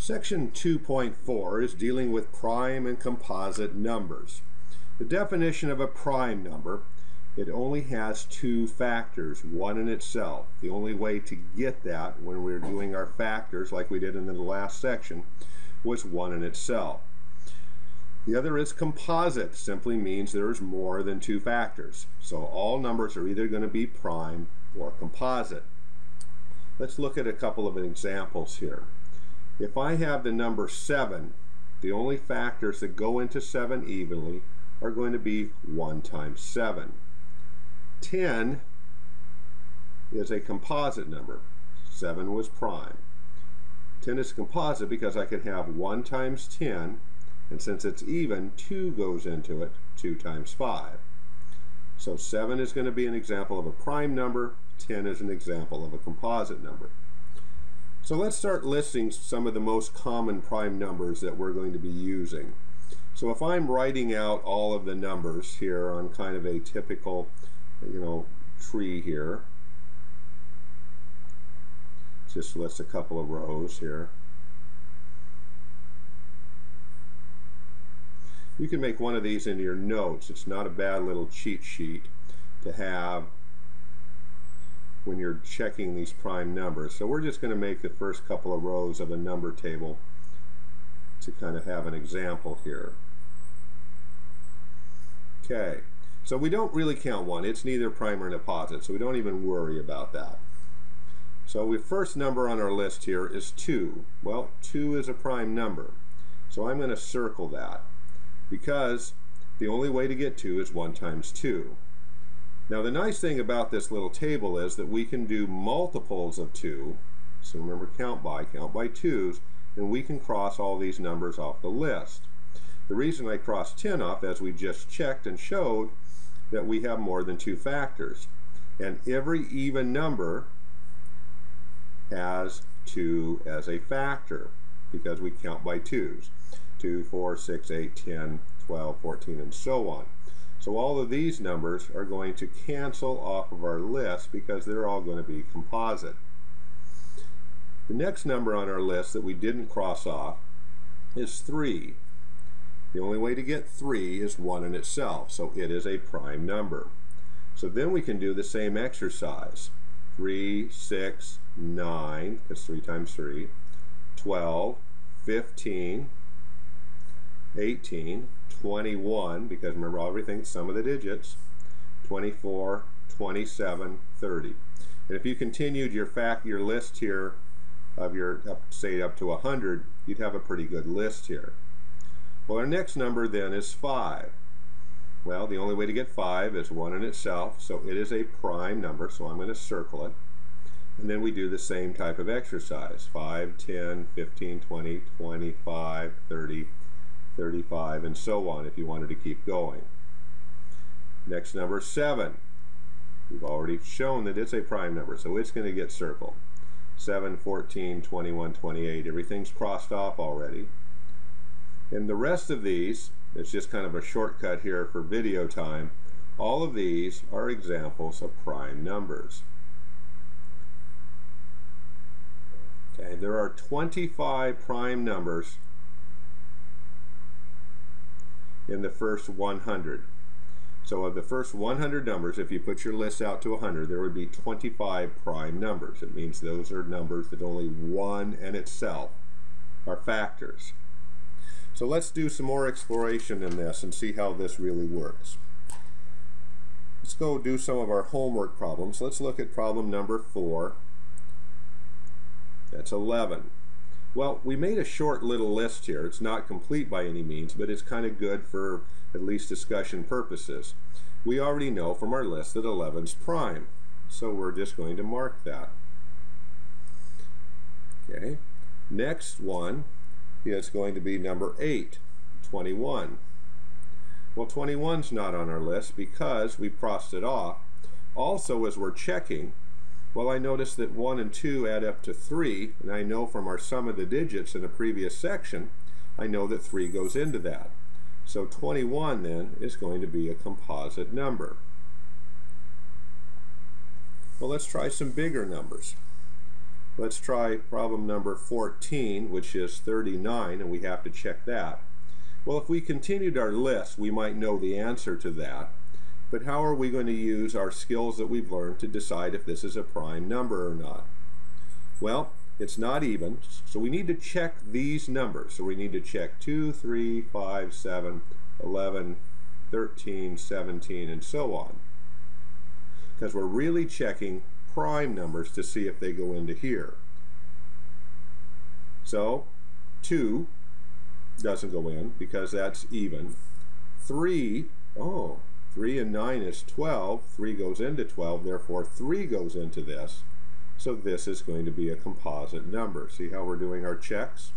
Section 2.4 is dealing with prime and composite numbers. The definition of a prime number: it only has two factors, one in itself. The only way to get that when we're doing our factors, like we did in the last section, was one in itself. The other is composite, simply means there's more than two factors. So all numbers are either going to be prime or composite. Let's look at a couple of examples here. If I have the number 7, the only factors that go into 7 evenly are going to be 1 times 7. 10 is a composite number. 7 was prime. 10 is composite because I could have 1 times 10, and since it's even, 2 goes into it, 2 times 5. So 7 is going to be an example of a prime number, 10 is an example of a composite number. So let's start listing some of the most common prime numbers that we're going to be using. So if I'm writing out all of the numbers here on kind of a typical, tree here, just list a couple of rows here. You can make one of these into your notes. It's not a bad little cheat sheet to have when you're checking these prime numbers. So we're just going to make the first couple of rows of a number table to kind of have an example here. Okay, so we don't really count 1. It's neither prime or composite, so we don't even worry about that. So the first number on our list here is 2. Well, 2 is a prime number, so I'm going to circle that because the only way to get 2 is 1 times 2. Now the nice thing about this little table is that we can do multiples of 2, so remember count by 2's, and we can cross all these numbers off the list. The reason I crossed 10 off, as we just checked and showed, that we have more than 2 factors, and every even number has 2 as a factor because we count by 2's. 2, 4, 6, 8, 10, 12, 14, and so on. So all of these numbers are going to cancel off of our list because they're all going to be composite. The next number on our list that we didn't cross off is 3. The only way to get 3 is 1 in itself, so it is a prime number. So then we can do the same exercise. 3, 6, 9, because 3 times 3, 12, 15, 18, 21, because remember everything's sum of the digits, 24, 27, 30. And if you continued your list here of your, say up to 100, you'd have a pretty good list here. Well, our next number then is 5. Well, the only way to get 5 is 1 in itself, so it is a prime number, so I'm going to circle it. And then we do the same type of exercise. 5, 10, 15, 20, 25, 30, 35, and so on if you wanted to keep going. Next number, 7. We've already shown that it's a prime number, so it's going to get circled. 7, 14, 21, 28, everything's crossed off already. And the rest of these, it's just kind of a shortcut here for video time, all of these are examples of prime numbers. Okay, there are 25 prime numbers in the first 100. So of the first 100 numbers, if you put your list out to 100, there would be 25 prime numbers. It means those are numbers that only 1 in itself are factors. So let's do some more exploration in this and see how this really works. Let's go do some of our homework problems. Let's look at problem number 4. That's 11. Well, we made a short little list here. It's not complete by any means, but it's kind of good for at least discussion purposes. We already know from our list that 11's prime, so we're just going to mark that. Okay, next one is going to be number 8, 21. Well, 21's not on our list because we crossed it off. Also, as we're checking, well, I noticed that 1 and 2 add up to 3, and I know from our sum of the digits in a previous section, I know that 3 goes into that. So 21 then is going to be a composite number. Well, let's try some bigger numbers. Let's try problem number 14, which is 39, and we have to check that. Well, if we continued our list, we might know the answer to that. But how are we going to use our skills that we've learned to decide if this is a prime number or not? Well, it's not even, so we need to check these numbers. So we need to check 2, 3, 5, 7, 11, 13, 17, and so on. Because we're really checking prime numbers to see if they go into here. So 2 doesn't go in because that's even. 3 and 9 is 12. 3 goes into 12, therefore 3 goes into this. So this is going to be a composite number. See how we're doing our checks?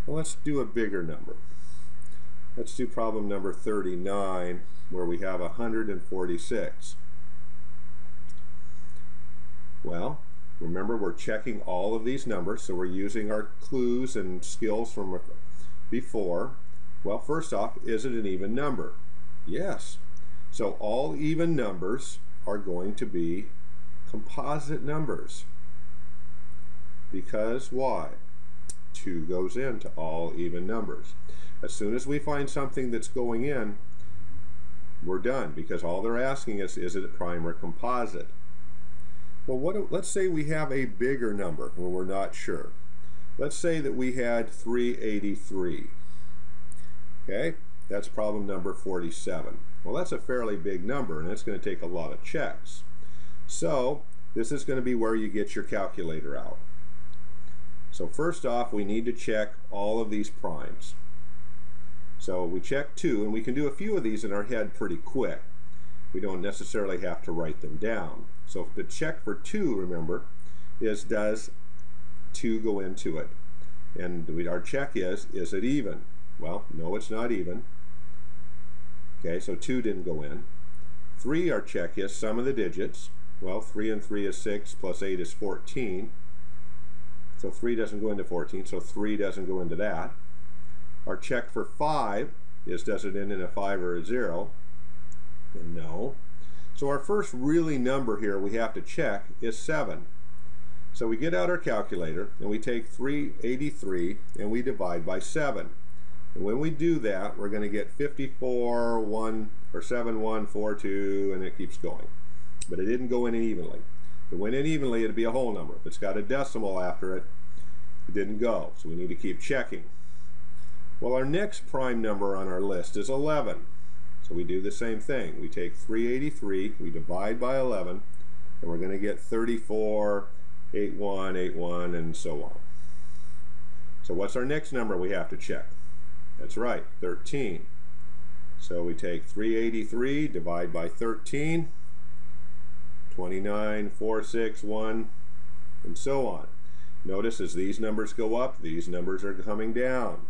Well, let's do a bigger number. Let's do problem number 39, where we have 146. Well, remember we're checking all of these numbers, so we're using our clues and skills from before. Well, first off, is it an even number? Yes. So all even numbers are going to be composite numbers. Because why? 2 goes into all even numbers. As soon as we find something that's going in, we're done, because all they're asking us is it prime or composite. Well, let's say we have a bigger number when we're not sure. Let's say that we had 383. Okay, that's problem number 47. Well, that's a fairly big number, and it's going to take a lot of checks. So this is going to be where you get your calculator out. So first off, we need to check all of these primes. So we check 2, and we can do a few of these in our head pretty quick. We don't necessarily have to write them down. So the check for 2, remember, is does 2 go into it? And our check is it even? Well, no, it's not even. Okay, so 2 didn't go in. 3, our check is sum of the digits. Well, 3 and 3 is 6, plus 8 is 14. So 3 doesn't go into 14, so 3 doesn't go into that. Our check for 5 is does it end in a 5 or a 0? And no. So our first really number here we have to check is 7. So we get out our calculator and we take 383 and we divide by 7. And when we do that, we're going to get 54, 1, or 7, 1, 4, 2, and it keeps going. But it didn't go in evenly. If it went in evenly, it'd be a whole number. If it's got a decimal after it, it didn't go. So we need to keep checking. Well, our next prime number on our list is 11. So we do the same thing. We take 383, we divide by 11, and we're going to get 34, 81, 81, and so on. So what's our next number we have to check? That's right, 13. So we take 383, divide by 13, 29, 4, 6, 1, and so on. Notice as these numbers go up, these numbers are coming down.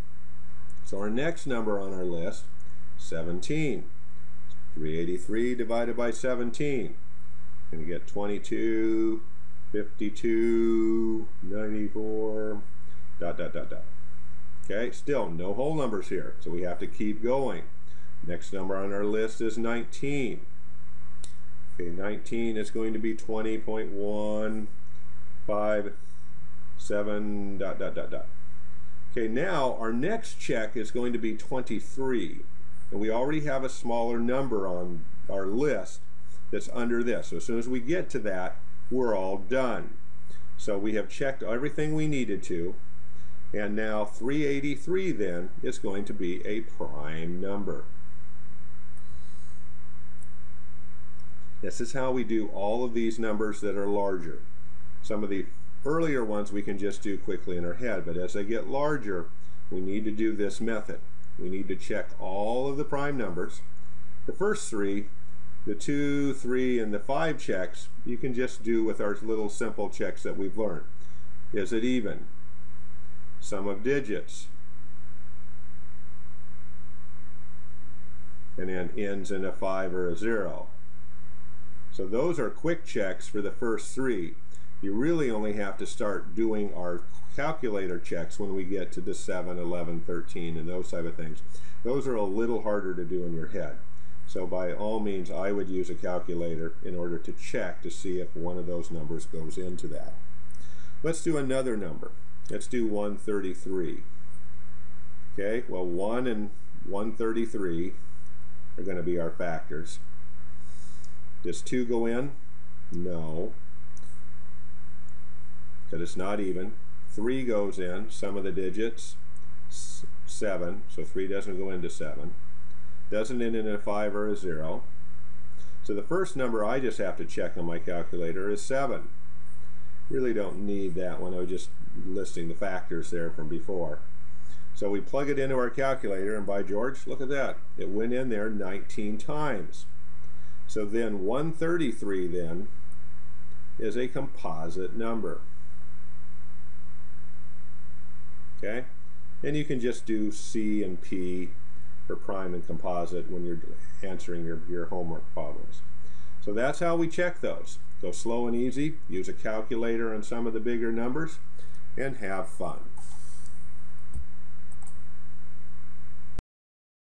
So our next number on our list, 17. 383 divided by 17. Going to get 22, 52, 94, ... Okay, still no whole numbers here, so we have to keep going. Next number on our list is 19. Okay, 19 is going to be 20.157, ... Okay, now our next check is going to be 23. And we already have a smaller number on our list that's under this. So as soon as we get to that, we're all done. So we have checked everything we needed to. And now 383 then is going to be a prime number. This is how we do all of these numbers that are larger. Some of the earlier ones we can just do quickly in our head, but as they get larger, we need to do this method. We need to check all of the prime numbers. The first 3, the 2, 3, and the 5 checks, you can just do with our little simple checks that we've learned. Is it even? Sum of digits. And then ends in a 5 or a 0. So those are quick checks for the first 3. You really only have to start doing our calculator checks when we get to the 7, 11, 13, and those type of things. Those are a little harder to do in your head. So by all means, I would use a calculator in order to check to see if one of those numbers goes into that. Let's do another number. Let's do 133. Okay, well 1 and 133 are going to be our factors. Does 2 go in? No, because it's not even. 3 goes in, sum of the digits, 7, so 3 doesn't go into 7. Doesn't end in a 5 or a 0. So the first number I just have to check on my calculator is 7. Really don't need that one. I was just listing the factors there from before. So we plug it into our calculator, and by George, look at that. It went in there 19 times. So then 133 then is a composite number. Okay? And you can just do C and P for prime and composite when you're answering your homework problems. So that's how we check those. Go slow and easy, use a calculator on some of the bigger numbers, and have fun.